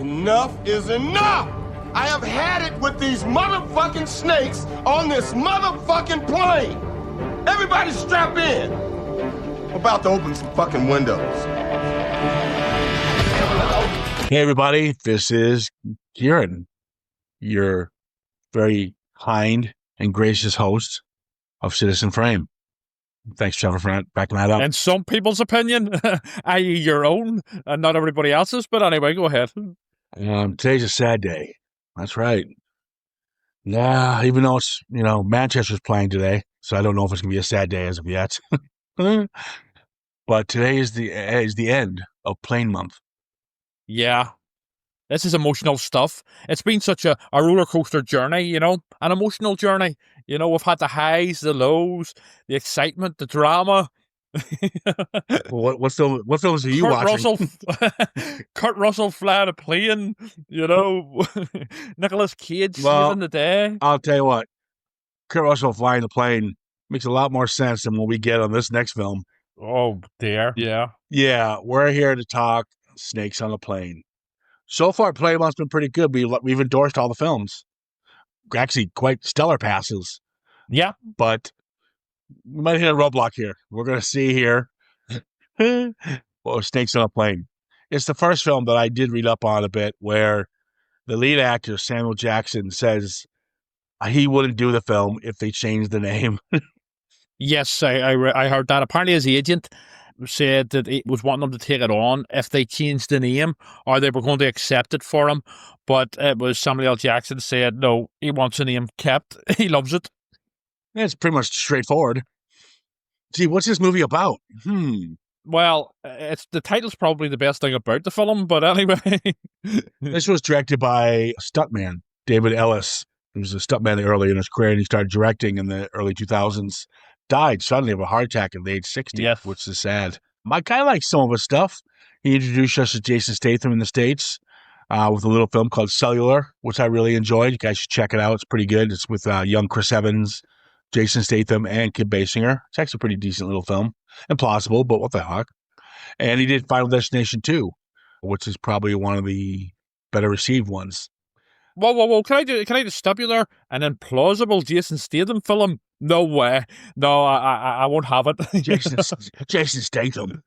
Enough is enough! I have had it with these motherfucking snakes on this motherfucking plane! Everybody strap in! I'm about to open some fucking windows. Hey everybody, this is Ciaran, your very kind and gracious host of Citizen Frame. Thanks, Trevor, for backing that up. In some people's opinion, i.e. your own, and not everybody else's. But anyway, go ahead. Today's a sad day. That's right. Yeah, even though it's, Manchester's playing today, so I don't know if it's going to be a sad day as of yet. But today is the end of Plane Month. Yeah. This is emotional stuff. It's been such a roller coaster journey, an emotional journey. We've had the highs, the lows, the excitement, the drama. What films are you watching? Kurt Russell flying a plane, Nicolas Cage saving the day. I'll tell you what, Kurt Russell flying the plane makes a lot more sense than what we get on this next film. Oh, dear. Yeah. Yeah, we're here to talk Snakes on a Plane. So far, Plane Month's been pretty good. We've endorsed all the films. Actually, quite stellar passes. Yeah. But we might hit a roadblock here. We're going to see here. Snakes on a Plane. It's the first film that I did read up on a bit where the lead actor, Samuel Jackson, says he wouldn't do the film if they changed the name. Yes, I heard that. Apparently his agent said that he was wanting them to take it on if they changed the name or they were going to accept it for him. But it was Samuel L. Jackson said, no, he wants the name kept. He loves it. It's pretty much straightforward. Gee, what's this movie about? Well, the title's probably the best thing about the film, but anyway. This was directed by stuntman David Ellis. He was a stuntman early in his career, and he started directing in the early 2000s. Died suddenly of a heart attack at the age 60, yes. Which is sad. My guy likes some of his stuff. He introduced us to Jason Statham in the States with a little film called Cellular, which I really enjoyed. You guys should check it out. It's pretty good. It's with young Chris Evans, Jason Statham, and Kim Basinger. It's actually a pretty decent little film. Implausible, but what the heck. And he did Final Destination 2, which is probably one of the better received ones. Whoa. Can I just stop you there? An implausible Jason Statham film? No way. No, I won't have it. Jason Statham.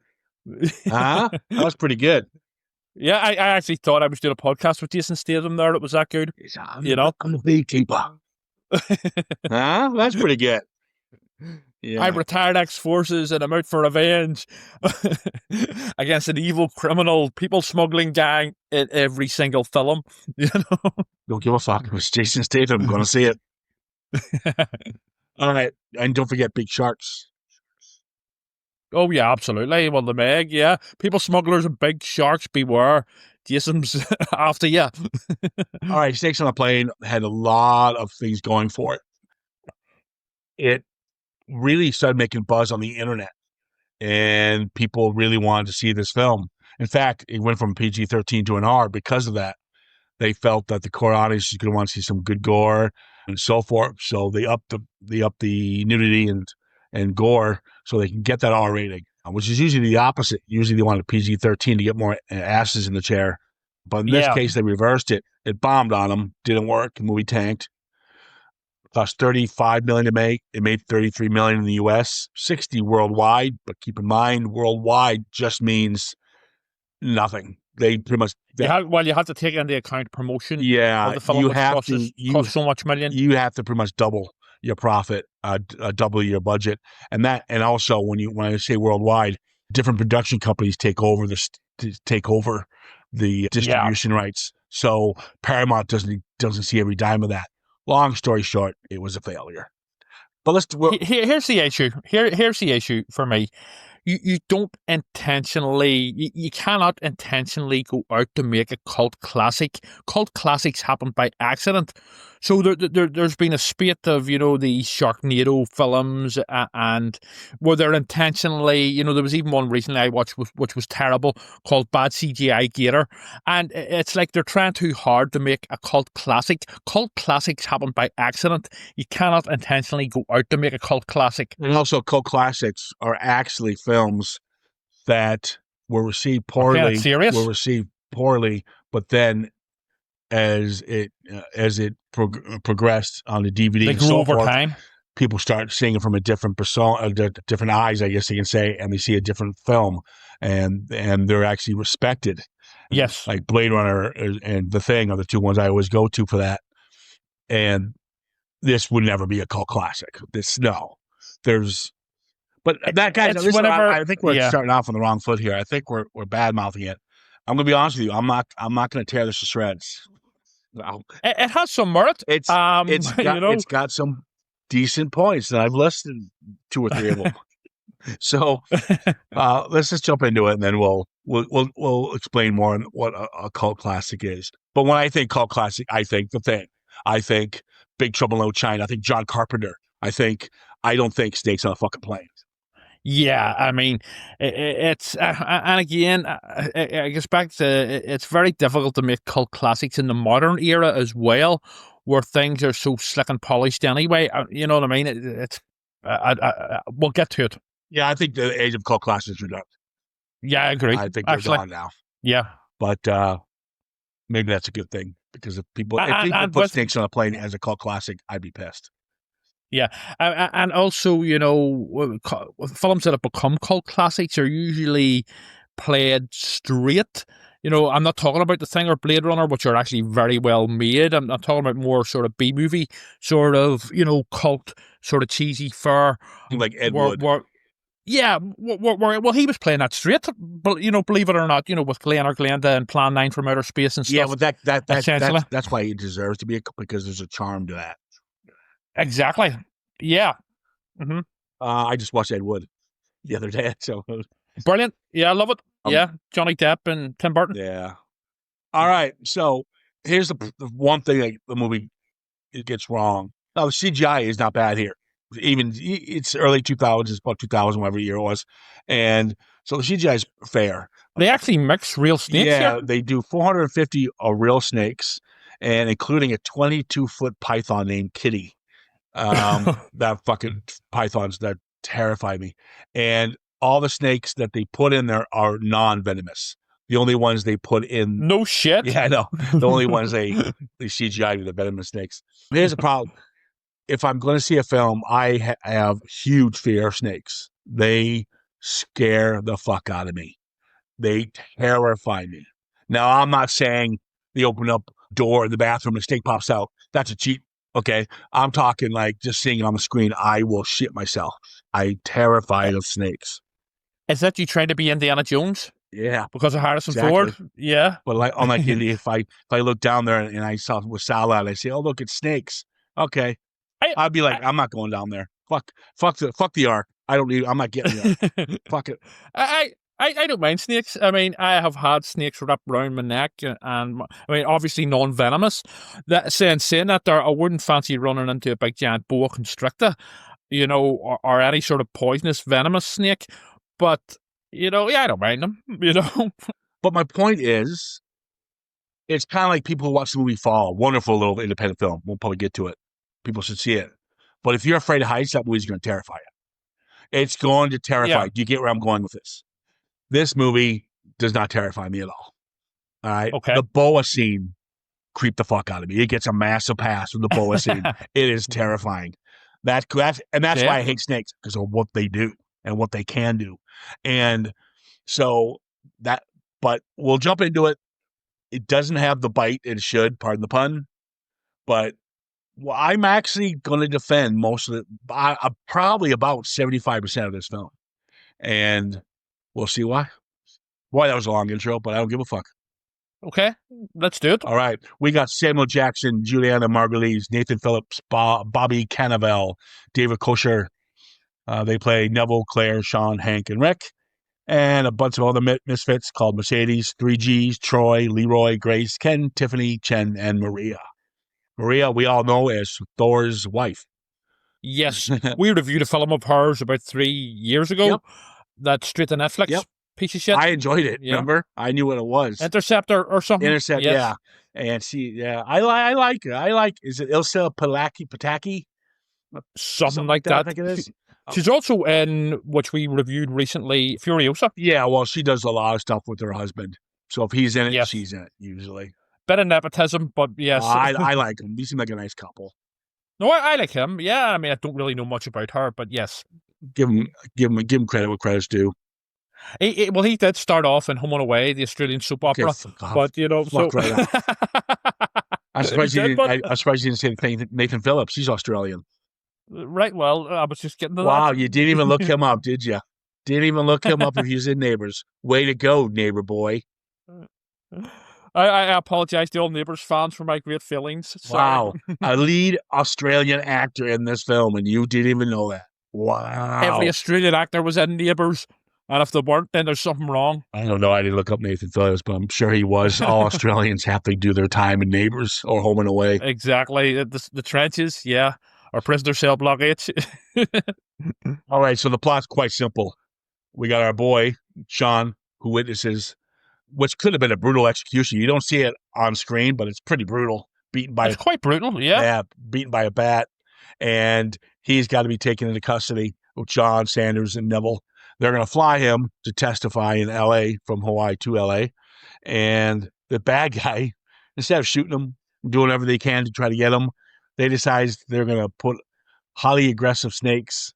Huh? That was pretty good. Yeah, I actually thought I was doing a podcast with Jason Statham there. It was that good. I'm the beekeeper. Huh? That's pretty good. Yeah. I'm retired ex-forces and I'm out for revenge against an evil criminal people smuggling gang in every single film. Don't give a fuck. It was Jason Statham. I'm going to see it. All right. And don't forget Big Sharks. Oh, yeah, absolutely. Well, the Meg, yeah. People smugglers and big sharks, beware. Jason's after you. All right. Snakes on a Plane had a lot of things going for it. It really started making buzz on the internet, and people really wanted to see this film. In fact, it went from PG-13 to an R because of that. They felt that the core audience is going to want to see some good gore and so forth. So they upped the nudity and gore so they can get that R rating, which is usually the opposite. Usually they want a PG-13 to get more asses in the chair. But in this case, they reversed it. It bombed on them. Didn't work. The movie tanked. Cost $35 million to make. It made $33 million in the U.S., 60 worldwide. But keep in mind, worldwide just means nothing. They pretty much. You have to take into account promotion. Yeah, of the film, cost so much million. You have to pretty much double your profit, double your budget, and also when I say worldwide, different production companies take over the distribution rights. So Paramount doesn't see every dime of that. Long story short, it was a failure. But here's the issue. Here's the issue for me. You don't intentionally, you cannot intentionally go out to make a cult classic. Cult classics happen by accident. So there's been a spate of, the Sharknado films and where they're intentionally, there was even one recently I watched which was terrible called Bad CGI Gator. And it's like they're trying too hard to make a cult classic. Cult classics happen by accident. You cannot intentionally go out to make a cult classic. And also cult classics are actually films that were received poorly. Serious? Were received poorly but then as it progressed on the DVD They and grew so over forth, time. people start seeing it from a different persona, different eyes, I guess you can say, and they see a different film, and they're actually respected. Yes. Like Blade Runner and The Thing are the two ones I always go to for that. And this would never be a cult classic. But that guys, It's whenever. I think we're starting off on the wrong foot here. I think we're bad mouthing it. I'm gonna be honest with you. I'm not gonna tear this to shreds. It has some merit. It's got some decent points, and I've listed 2 or 3 of them. So let's just jump into it, and then we'll explain more on what a cult classic is. But when I think cult classic, I think The Thing. I think Big Trouble in Little China. I think John Carpenter. I don't think Snakes on a Fucking Plane. Yeah, I mean, it's and again, I guess back to it's very difficult to make cult classics in the modern era as well, where things are so slick and polished anyway. You know what I mean? We'll get to it. Yeah, I think the age of cult classics are done. Yeah, I agree. I think they're gone now. Yeah, but maybe that's a good thing, because if people put Snakes on a Plane as a cult classic, I'd be pissed. Yeah, and also, films that have become cult classics are usually played straight. I'm not talking about The Thing or Blade Runner, which are actually very well made. I'm talking about more sort of B-movie, sort of, cult, sort of cheesy fare. Like Ed Wood. Yeah, well, he was playing that straight, but believe it or not, with Glenn or Glenda and Plan 9 from Outer Space and stuff. Yeah, but that's why he deserves to be because there's a charm to that. Exactly. Yeah. Mm-hmm. I just watched Ed Wood the other day, so brilliant. Yeah, I love it. Yeah, Johnny Depp and Tim Burton. Yeah. All right. So here's the one thing that the movie gets wrong. Now, the CGI is not bad here. Even it's early 2000s, it's about 2000, whatever year it was, and so the CGI is fair. They actually mix real snakes. Yeah, here? They do 450 real snakes, and including a 22-foot python named Kitty. That fucking pythons that terrify me. And all the snakes that they put in there are non-venomous. The only ones they put in... No shit. Yeah, I know. The only ones they CGI are the venomous snakes. Here's the problem. If I'm going to see a film, I have huge fear of snakes. They scare the fuck out of me. They terrify me. Now, I'm not saying they open up door in the bathroom and a snake pops out. That's a cheat. Okay, I'm talking like just seeing it on the screen, I will shit myself. I'm terrified of snakes. Is that you trying to be Indiana Jones? Yeah, because of Harrison Ford. Yeah, but like unlike Indy, if I look down there and I saw Wasala and I say, "Oh, look, it's snakes." Okay, I'd be like, I'm not going down there. Fuck the ark. I'm not getting there. Fuck it. I don't mind snakes. I mean, I have had snakes wrapped around my neck, and I mean, obviously non-venomous. Saying that, there, I wouldn't fancy running into a big giant boa constrictor, or any sort of poisonous venomous snake. But I don't mind them. But my point is, it's kind of like people who watch the movie Fall. Wonderful little independent film. We'll probably get to it. People should see it. But if you're afraid of heights, that movie's going to terrify you. It's going to terrify you. Do you get where I'm going with this? This movie does not terrify me at all. All right. Okay. The boa scene creeped the fuck out of me. It gets a massive pass from the boa scene. It is terrifying. That's why I hate snakes, because of what they do and what they can do. And so but we'll jump into it. It doesn't have the bite it should, pardon the pun. But I'm actually going to defend most of it. Probably about 75% of this film. And we'll see why. Boy, that was a long intro, but I don't give a fuck. Okay, let's do it. All right. We got Samuel Jackson, Juliana Margulies, Nathan Phillips, Bobby Cannavale, David Kosher. They play Neville, Claire, Sean, Hank, and Rick. And a bunch of other misfits called Mercedes, 3Gs, Troy, Leroy, Grace, Ken, Tiffany, Chen, and Maria. Maria, we all know as Thor's wife. Yes. We reviewed a film of hers about 3 years ago. Yep. That's straight to Netflix. Yep. Piece of shit. I enjoyed it. Yeah. Remember? I knew what it was. Interceptor or something? Intercept, yes. Yeah. And I like her. Is it Ilsa Pataki? Something like that. I think it is. She's also in, which we reviewed recently, Furiosa. Yeah, well, she does a lot of stuff with her husband. So if he's in it, Yes. she's in it usually. Bit of nepotism, but yes. I like him. They seem like a nice couple. No, I like him. Yeah, I mean, I don't really know much about her, but yes. Give him credit where credit's due. Well, he did start off in Home and Away, the Australian soap opera, fuck off. but you know, Fuck right off. I'm surprised He you did, didn't. I'm surprised you didn't say Nathan Phillips. He's Australian. Right. Well, I was just getting to Wow, that. you didn't even look him up, did you? Didn't even look him up if he was in Neighbours. Way to go, neighbor boy. I apologize to all Neighbours fans for my great feelings. Sorry. Wow, a lead Australian actor in this film, and you didn't even know that. Wow. Every Australian actor was in Neighbours, and if they weren't, then there's something wrong. I don't know. I didn't look up Nathan Phillips, but I'm sure he was. All Australians have to do their time in Neighbours or Home and Away. Exactly. The trenches, yeah. Or prisoner cell block H. All right, so the plot's quite simple. We got our boy, Sean, who witnesses, which could have been a brutal execution. You don't see it on screen, but it's pretty brutal. It's quite brutal, yeah. Beaten by a bat. And he's got to be taken into custody with John, Sanders, and Neville. They're going to fly him to testify in L.A. from Hawaii to L.A. And the bad guy, instead of shooting him, doing whatever they can to try to get him, they decide they're going to put highly aggressive snakes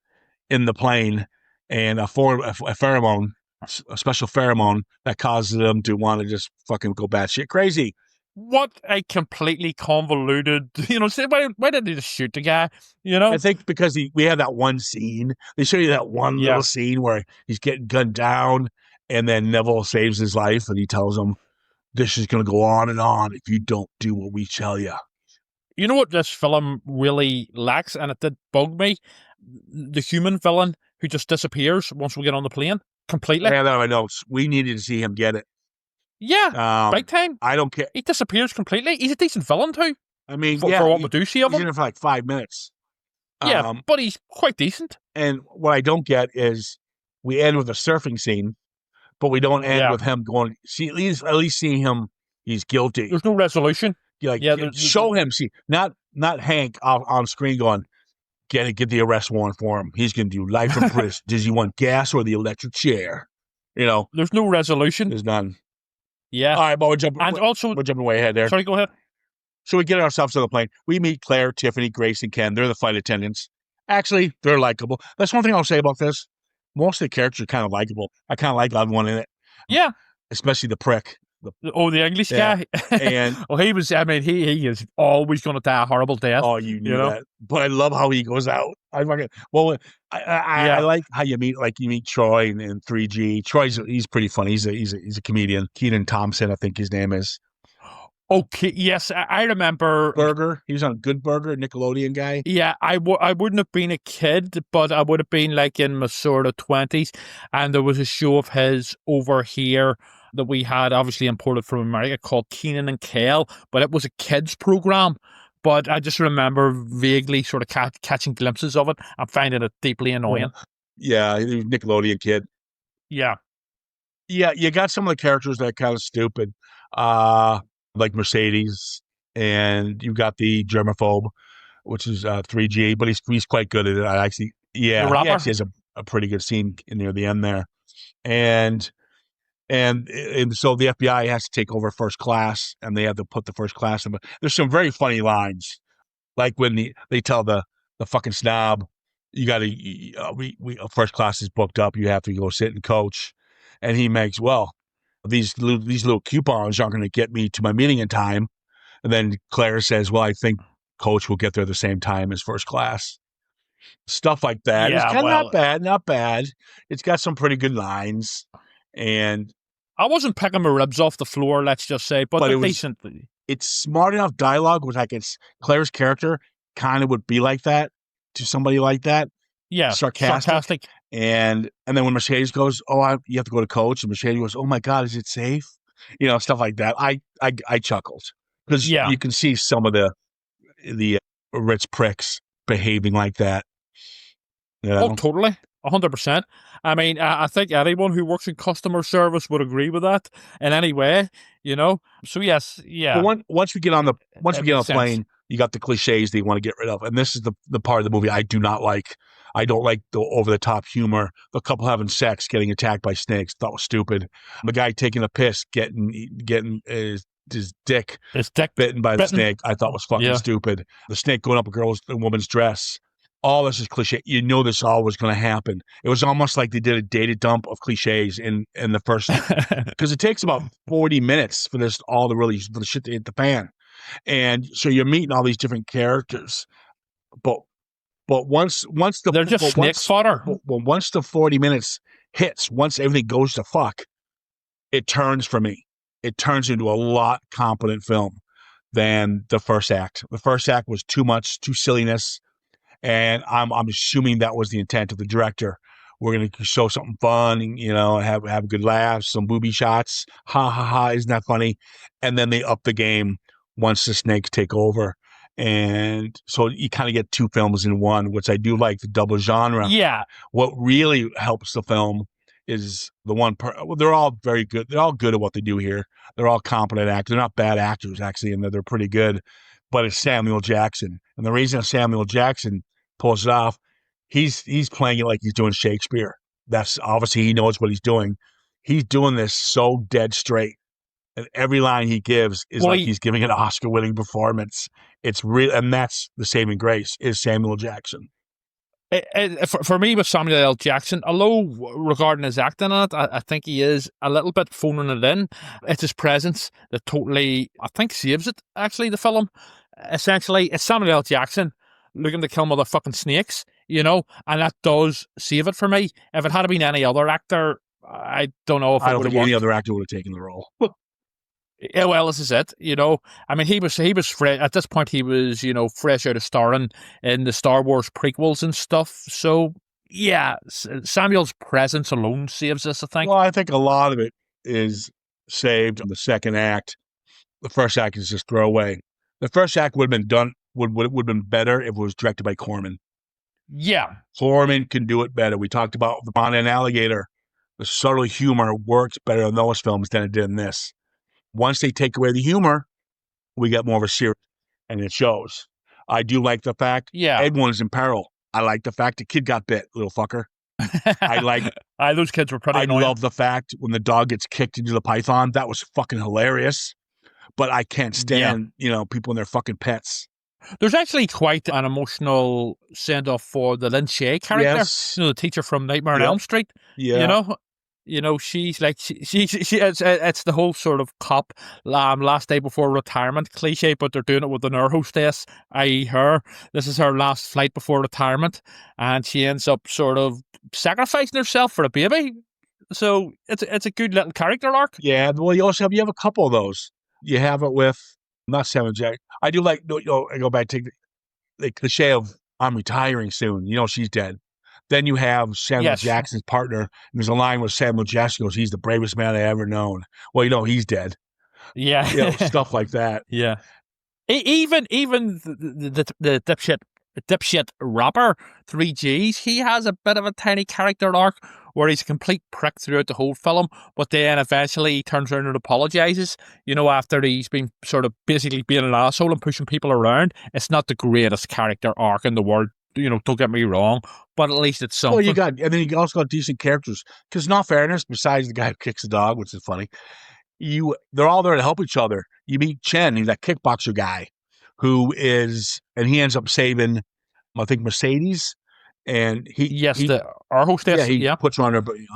in the plane and a pheromone, a special pheromone that causes them to want to just fucking go batshit crazy. What a completely convoluted, say, why didn't they just shoot the guy, I think because we have that one scene. They show you that one little scene where he's getting gunned down and then Neville saves his life and he tells him, this is going to go on and on if you don't do what we tell you. You know what this film really lacks, and it did bug me? The human villain who just disappears once we get on the plane completely. Yeah, I know. We needed to see him get it. Yeah, big time. I don't care. He disappears completely. He's a decent villain too. I mean, for what we do see of him. He's in it for like 5 minutes. Yeah, but he's quite decent. And what I don't get is we end with a surfing scene, but we don't end with him going. See, at least seeing him, he's guilty. There's no resolution. Show him. See, not Hank on screen going, get the arrest warrant for him. He's going to do life in prison. Does he want gas or the electric chair? There's no resolution. There's none. Yeah. All right, but we're jumping way ahead there. Sorry, go ahead. So we get ourselves on the plane. We meet Claire, Tiffany, Grace, and Ken. They're the flight attendants. Actually, they're likable. That's one thing I'll say about this. Most of the characters are kind of likable. I kind of like everyone in it. Yeah. Especially the prick. The English guy. And he was. I mean, he is always going to die a horrible death. Oh, you knew that. But I love how he goes out. I like how you meet Troy and 3G. He's pretty funny. He's a comedian. Kenan Thompson, I think his name is. Okay, yes, I remember. Burger. He was on Good Burger, Nickelodeon guy. Yeah, I wouldn't have been a kid, but I would have been like in my sort of 20s. And there was a show of his over here that we had obviously imported from America called Kenan and Kel, but it was a kids program. But I just remember vaguely sort of catching glimpses of it and finding it deeply annoying. Yeah, he was a Nickelodeon kid. Yeah. Yeah, you got some of the characters that are kind of stupid, like Mercedes, and you got the germaphobe, which is 3G, but he's quite good at it. He actually has a pretty good scene near the end there. And so the FBI has to take over first class, and they have to put the first class in. But there's some very funny lines, like when they tell the fucking snob, you got to we first class is booked up, you have to go sit and coach, and he makes these little coupons aren't going to get me to my meeting in time, and then Claire says, well, I think coach will get there the same time as first class. Stuff like that. Yeah, it's kind of not bad. It's got some pretty good lines. And I wasn't picking my ribs off the floor, let's just say, but decently. It's smart enough dialogue, which Claire's character kind of would be like that to somebody like that. Yeah, sarcastic. And then when Mercedes goes, you have to go to coach, and Mercedes goes, oh my God, is it safe? Stuff like that. I chuckled because you can see some of the rich pricks behaving like that. Oh, totally. 100%. I mean, I think anyone who works in customer service would agree with that in any way, So yes, yeah. But once we get on the plane, You got the cliches they want to get rid of. And this is the part of the movie I do not like. I don't like the over-the-top humor. The couple having sex, getting attacked by snakes, thought was stupid. The guy taking a piss, getting his dick bitten by the snake, I thought was fucking stupid. The snake going up a woman's dress. All this is cliche. You know this all was going to happen. It was almost like they did a data dump of cliches in the first, because it takes about 40 minutes for this all to really for the shit to hit the fan. And so you're meeting all these different characters, but once they're just snake fodder. Well, once the 40 minutes hits, once everything goes to fuck, it turns for me. It turns into a lot competent film than the first act. The first act was too much, too silliness, and I'm assuming that was the intent of the director. We're going to show something fun, have good laughs, some booby shots. Ha ha ha! Isn't that funny? And then they up the game once the snakes take over. And so you kind of get two films in one, which I do like, the double genre. Yeah. What really helps the film is the one they're all very good. They're all good at what they do here. They're all competent actors. They're not bad actors, actually, and they're pretty good. But it's Samuel Jackson. And the reason Samuel Jackson pulls it off, he's playing it like he's doing Shakespeare. That's obviously he knows what he's doing. He's doing this so dead straight. And every line he gives is he's giving an Oscar-winning performance. It's real, and that's the saving grace is Samuel Jackson. For me, with Samuel L. Jackson, although regarding his acting in it, I think he is a little bit phoning it in. It's his presence that totally, I think, saves it, actually, the film. Essentially, it's Samuel L. Jackson looking to kill motherfucking snakes, and that does save it for me. If it had been any other actor, I don't know if I don't think any other actor would have taken the role. Yeah, well, this is it. I mean, he was fresh at this point. He was, fresh out of starring in the Star Wars prequels and stuff. So, yeah, Samuel's presence alone saves this, I think. Well, I think a lot of it is saved in the second act. The first act is just throwaway. The first act would have been done would have been better if it was directed by Corman. Yeah, Corman can do it better. We talked about the Pond and Alligator. The subtle humor works better in those films than it did in this. Once they take away the humor, we get more of a series, and it shows. I do like the fact Edwin is in peril. I like the fact the kid got bit, little fucker. Those kids were pretty annoying. I love the fact when the dog gets kicked into the python. That was fucking hilarious. But I can't stand, people and their fucking pets. There's actually quite an emotional send-off for the Lynn Shay character. Yes. The teacher from Nightmare on Elm Street. Yeah. She's like it's the whole sort of cop last day before retirement cliche, but they're doing it with an air hostess, i.e. her. This is her last flight before retirement, and she ends up sort of sacrificing herself for a baby. So it's a good little character arc. Yeah, well, you have a couple of those. You have it with not Samuel Jackson. I do like I go back to the cliche of I'm retiring soon. She's dead. Then you have Samuel Jackson's partner, and there's a line where Samuel Jackson goes, "He's the bravest man I ever known." Well, he's dead. Yeah, stuff like that. Yeah, even the dipshit rapper 3Gs, he has a bit of a tiny character arc where he's a complete prick throughout the whole film, but then eventually he turns around and apologizes. After he's been sort of basically being an asshole and pushing people around. It's not the greatest character arc in the world. Don't get me wrong, but at least it's something. Well, and then you also got decent characters. Because in all fairness, besides the guy who kicks the dog, which is funny, they're all there to help each other. You meet Chen, he's that kickboxer guy, and he ends up saving, I think, Mercedes, and the air hostess. He puts her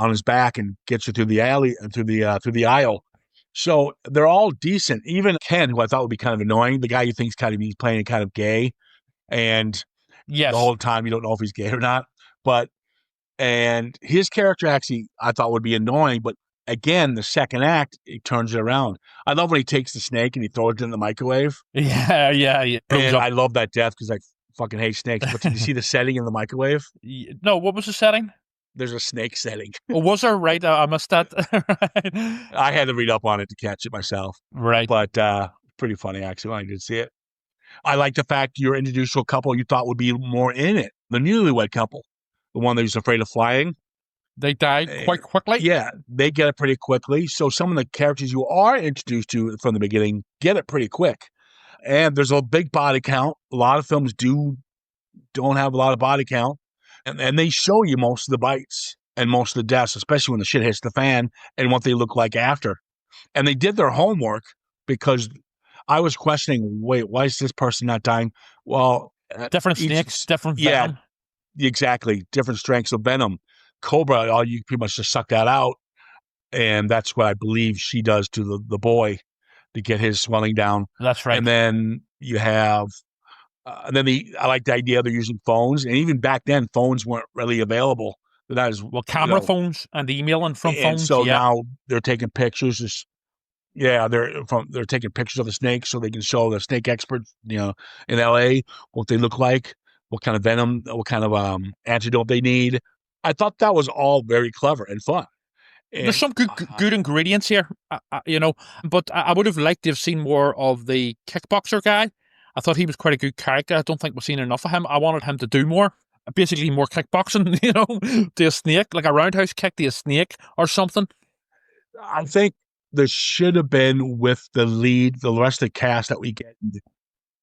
on his back and gets her through the alley and through the aisle. So they're all decent. Even Ken, who I thought would be kind of annoying, the guy you think's he's playing kind of gay, and the whole time you don't know if he's gay or not. And his character actually I thought would be annoying, but again, the second act, he turns it around. I love when he takes the snake and he throws it in the microwave. Yeah. And I love that death because I fucking hate snakes. But did you see the setting in the microwave? No, what was the setting? There's a snake setting. Oh, was there? Right, I missed that. Right. I had to read up on it to catch it myself. Right. But pretty funny, actually, when I did see it. I like the fact you're introduced to a couple you thought would be more in it. The newlywed couple. The one that was afraid of flying. They died quite quickly. Yeah, they get it pretty quickly. So some of the characters you are introduced to from the beginning get it pretty quick. and there's a big body count. A lot of films don't have a lot of body count, and they show you most of the bites and most of the deaths, especially when the shit hits the fan and what they look like after. And they did their homework, because I was questioning, wait, why is this person not dying? Well, Different snakes, different venom. Exactly. Different strengths of venom. Cobra, all you pretty much just suck that out. And that's what I believe she does to the boy to get his swelling down. That's right. And then you have, I like the idea they're using phones. And even back then, phones weren't really available. That is, camera phones and emailing from phones. So now they're taking pictures. They're taking pictures of the snakes so they can show the snake experts, in LA, what they look like, what kind of venom, what kind of antidote they need. I thought that was all very clever and fun. And there's some good ingredients here, but I would have liked to have seen more of the kickboxer guy. I thought he was quite a good character. I don't think we've seen enough of him. I wanted him to do more. Basically more kickboxing, to a snake, like a roundhouse kick to a snake or something. I think there should have been, with the rest of the cast that we get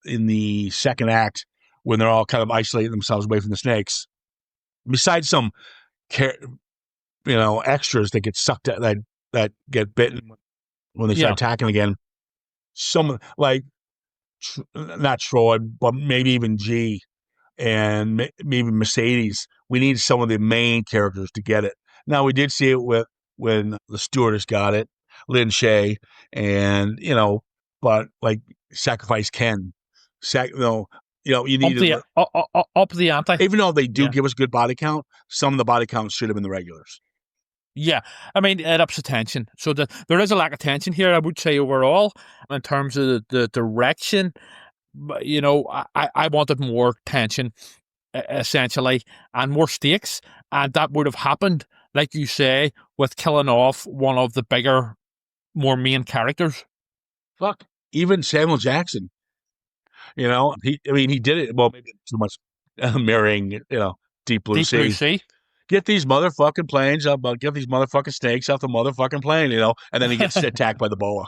in the second act, when they're all kind of isolating themselves away from the snakes. Besides some, extras that get sucked at, that get bitten when they start attacking again. Some, like, not Troy, but maybe even G, and maybe Mercedes. We need some of the main characters to get it. Now, we did see it when the stewardess got it, Lin Shaye, and, but like Sacrifice Ken. You need up the ante. Even though they do give us good body count, some of the body counts should have been the regulars. Yeah, I mean, it ups the tension. So there is a lack of tension here, I would say, overall, in terms of the direction. But, I wanted more tension, essentially, and more stakes. And that would have happened, like you say, with killing off one of the bigger, more main characters. Fuck, even Samuel Jackson. He did it. Well, maybe too much mirroring, Deep Blue Sea. Get these motherfucking planes up, get these motherfucking snakes off the motherfucking plane, and then he gets attacked by the boa.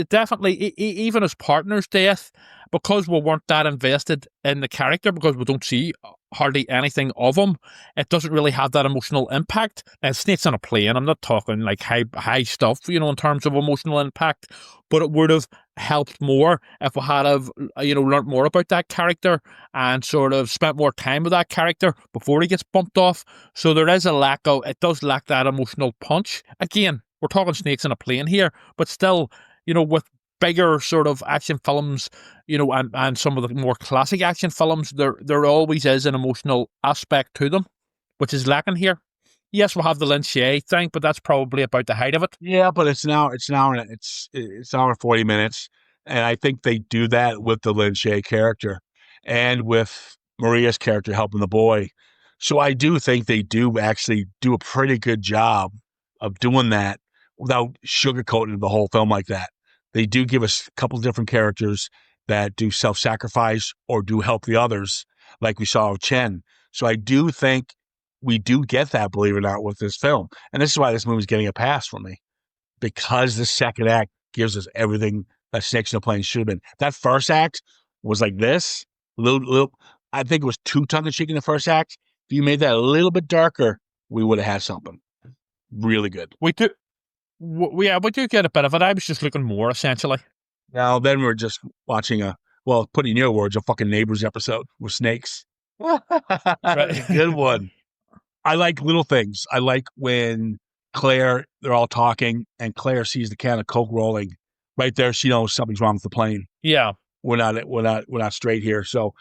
Definitely, even his partner's death, because we weren't that invested in the character, because we don't see hardly anything of him, it doesn't really have that emotional impact. Now, Snakes on a Plane, I'm not talking like high stuff, in terms of emotional impact, but it would have helped more if we had learned more about that character and sort of spent more time with that character before he gets bumped off. So there is it does lack that emotional punch. Again, we're talking Snakes on a Plane here, but still, with bigger sort of action films, and some of the more classic action films, there always is an emotional aspect to them, which is lacking here. Yes, we'll have the Lin Shaye thing, but that's probably about the height of it. Yeah, but it's an hour and 40 minutes, and I think they do that with the Lin Shaye character and with Maria's character helping the boy. So I do think they do actually do a pretty good job of doing that without sugarcoating the whole film like that. They do give us a couple of different characters that do self-sacrifice or do help the others, like we saw with Chen. So I do think we do get that, believe it or not, with this film. And this is why this movie's getting a pass from me, because the second act gives us everything that Snakes on a Plane should have been. That first act was like this, little. I think it was too tongue-in-cheek in the first act. If you made that a little bit darker, we would have had something really good. We do get a bit of it. I was just looking more, essentially. Now, then we're just watching putting in your words, a fucking Neighbors episode with snakes. Right. Good one. I like little things. I like when Claire, they're all talking, and Claire sees the can of Coke rolling. Right there, she knows something's wrong with the plane. Yeah. We're not straight here. So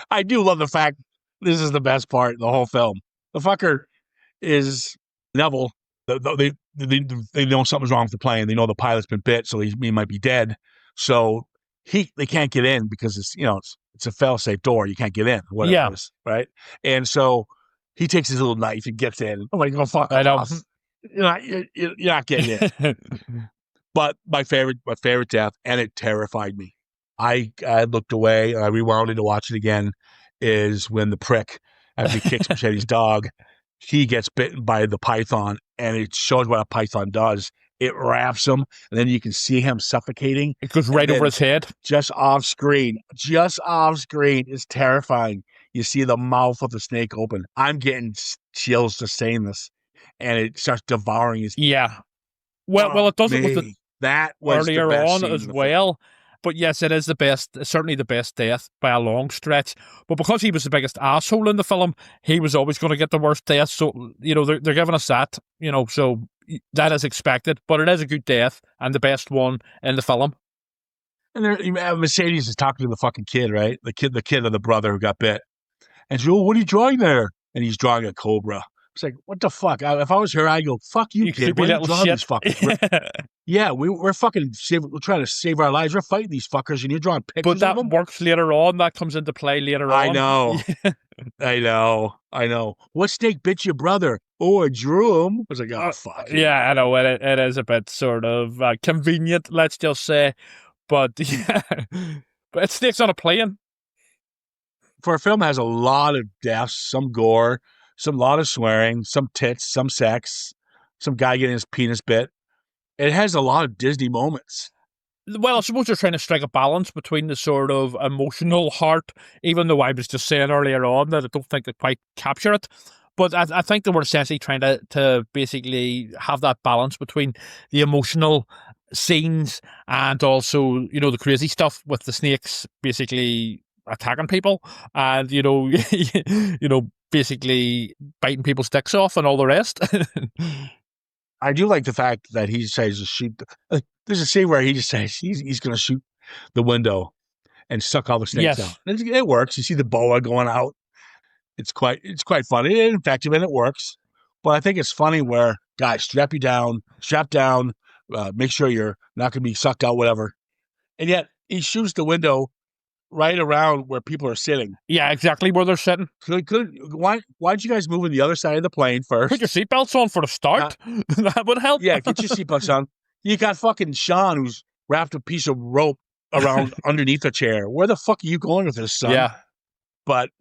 I do love the fact, this is the best part of the whole film. The fucker is Neville. They know something's wrong with the plane. They know the pilot's been bit, so he might be dead. So they can't get in because it's a fail-safe door. You can't get in. Whatever it is, right? And so he takes his little knife and gets in. I'm like, oh, fuck off. You're not getting in. But my favorite death, and it terrified me. I looked away and I rewound it to watch it again, is when the prick, after he kicks Machete's dog, he gets bitten by the python, and it shows what a python does. it wraps him, and then you can see him suffocating. It goes right over his head. Just off screen. It's terrifying. You see the mouth of the snake open. I'm getting chills just saying this. And it starts devouring his... Yeah. Well, it does it with the that was earlier the best on scene as in the well. film. But yes, it is the best, certainly the best death by a long stretch. But because he was the biggest asshole in the film, he was always going to get the worst death. So, they're giving us that, so that is expected. But it is a good death and the best one in the film. And Mercedes is talking to the fucking kid, right? The kid of the brother who got bit. And she's, what are you drawing there? And he's drawing a cobra. It's like, what the fuck? If I was her, I'd go, fuck you, kid. Why are you drawing these fuckers? Yeah, we're fucking we're trying to save our lives. We're fighting these fuckers, and you're drawing pictures but that of them? works later on. That comes into play later on. I know. I know. What snake bit your brother? Oh, I drew him. I was like, oh, fuck. Yeah, I know. It is a bit sort of convenient, let's just say. But, yeah. But it snakes on a plane. For a film that has a lot of deaths, some gore, some lot of swearing, some tits, some sex, some guy getting his penis bit. It has a lot of Disney moments. Well, I suppose they're trying to strike a balance between the sort of emotional heart, even though I was just saying earlier on that I don't think they quite capture it. But I think they were essentially trying to basically have that balance between the emotional scenes and also, the crazy stuff with the snakes basically attacking people and, basically biting people's dicks off and all the rest. I do like the fact that he says to shoot. There's a scene where he just says he's going to shoot the window and suck all the snakes out. It works. You see the boa going out. It's quite funny. It's effective and it works. But I think it's funny where guys strap down, make sure you're not going to be sucked out, whatever. And yet he shoots the window right around where people are sitting. Yeah, exactly where they're sitting. So why'd you guys move on the other side of the plane first? Put your seatbelts on for the start. That would help. Yeah, get your seatbelts on. You got fucking Sean who's wrapped a piece of rope around underneath a chair. Where the fuck are you going with this, son? Yeah. But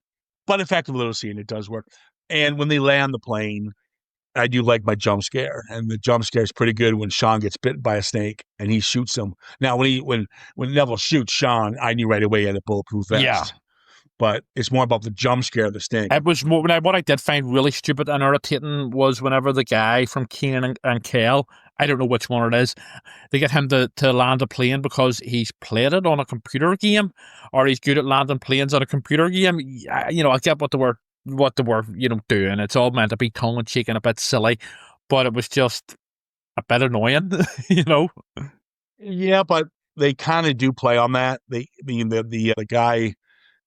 effective little scene. It does work. And when they land the plane, I do like my jump scare. And the jump scare is pretty good when Sean gets bitten by a snake and he shoots him. Now, when Neville shoots Sean, I knew right away he had a bulletproof vest. Yeah. But it's more about the jump scare of the snake. It was more, what I did find really stupid and irritating was whenever the guy from Kenan and Kel, I don't know which one it is, they get him to land a plane because he's played it on a computer game or he's good at landing planes on a computer game. I get what they were doing. It's all meant to be tongue in cheek and a bit silly, but it was just a bit annoying, Yeah, but they kind of do play on that. The guy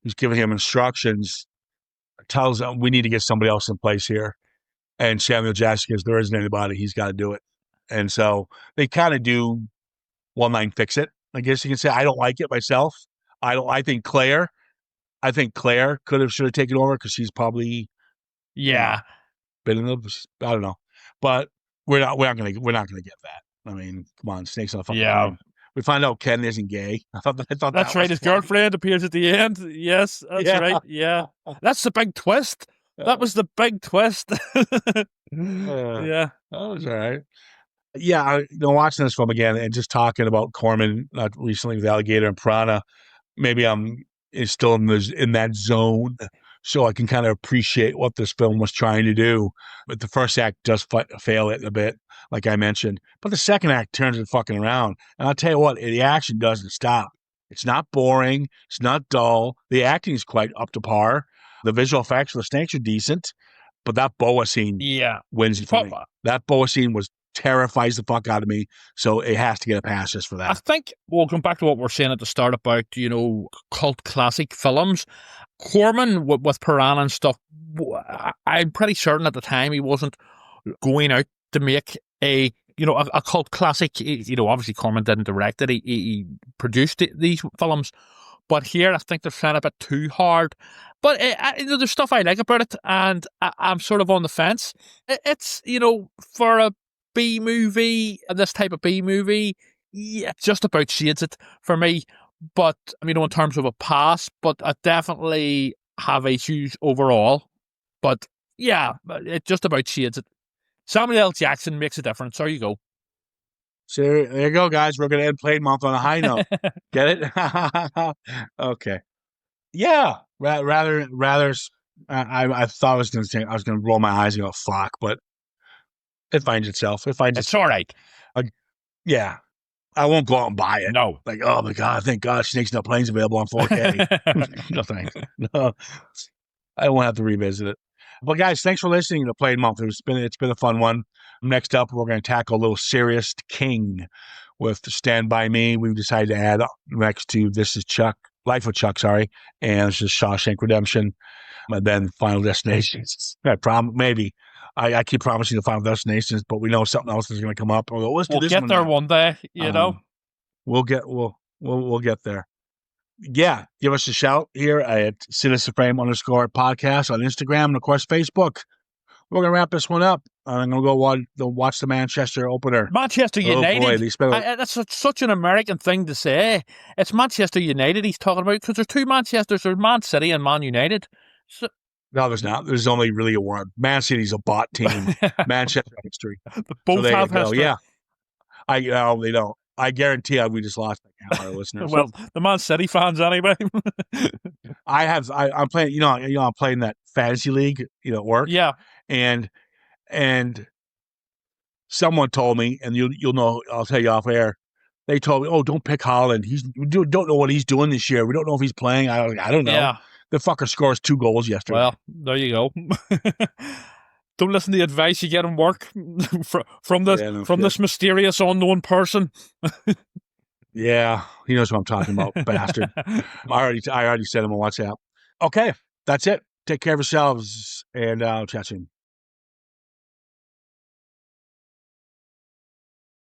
who's giving him instructions tells him we need to get somebody else in place here, and Samuel Jackson goes, there isn't anybody. He's got to do it, and so they kind of do one-line fix it. I guess you can say I don't like it myself. I think Claire should have taken over because she's probably been in the, I don't know, but we're not gonna get that. I mean, come on, snakes on the fucking plane. We find out Ken isn't gay. I thought that's right. His girlfriend appears at the end. Yes, that's right. Yeah, that's the big twist. That was the big twist. Yeah, that was all right. Yeah, watching this film again and just talking about Corman recently with Alligator and Piranha, maybe I'm still in that zone, so I can kind of appreciate what this film was trying to do. But the first act does fail it a bit, like I mentioned. But the second act turns it fucking around. And I'll tell you what, the action doesn't stop. It's not boring. It's not dull. The acting is quite up to par. The visual effects for the snakes are decent. But that boa scene wins it for me. That boa scene terrifies the fuck out of me. So it has to get a pass just for that. I think we'll come back to what we're saying at the start about, cult classic films. Corman with Piranha and stuff, I'm pretty certain at the time he wasn't going out to make a cult classic. Obviously Corman didn't direct it. He produced these films. But here, I think they're trying a bit too hard. But there's stuff I like about it, and I'm sort of on the fence. It's, for a B movie, this type of B movie, yeah, just about shades it for me. But, in terms of a pass, but I definitely have issues overall. But, yeah, it just about shades it. Samuel L. Jackson makes a difference. There you go. So there you go, guys. We're going to end Plane Month on a high note. Get it? Okay. Yeah. Rather. I thought I was going to say I was going to roll my eyes and go fuck, but it finds itself. It's all right. Yeah. I won't go out and buy it. No. Like, oh my God, thank God Snakes No Plane's available on 4K. No thanks. No. I won't have to revisit it. But guys, thanks for listening to Plane Month. It's been a fun one. Next up, we're going to tackle a little Serious King with Stand By Me. We've decided to add next to This Is Chuck, Life of Chuck, sorry, and this is Shawshank Redemption, and then Final Destinations. Maybe. I keep promising the Final Destinations, but we know something else is going to come up. We'll get there one day, you know. We'll get there. Yeah, give us a shout here at _podcast on Instagram and of course Facebook. We're gonna wrap this one up. I'm gonna go watch the Manchester opener. Manchester United. Boy, that's such an American thing to say. It's Manchester United he's talking about because there's two Manchesters. There's Man City and Man United. So, no, there's not. There's only really a one. Man City's a bot team. Manchester history. Both have history. Yeah. They don't. I guarantee we just lost our listeners. Well, the Man City fans anyway. I'm playing. I'm playing that fantasy league. At work. Yeah. And someone told me, and you'll know. I'll tell you off air. They told me, "Oh, don't pick Haaland. We don't know what he's doing this year. We don't know if he's playing. I don't know." Yeah. The fucker scores 2 goals yesterday. Well, there you go. Don't listen to the advice you get in work from this mysterious unknown person. Yeah, he knows what I'm talking about, bastard. I already sent him a WhatsApp. Okay, that's it. Take care of yourselves, and I'll chat soon.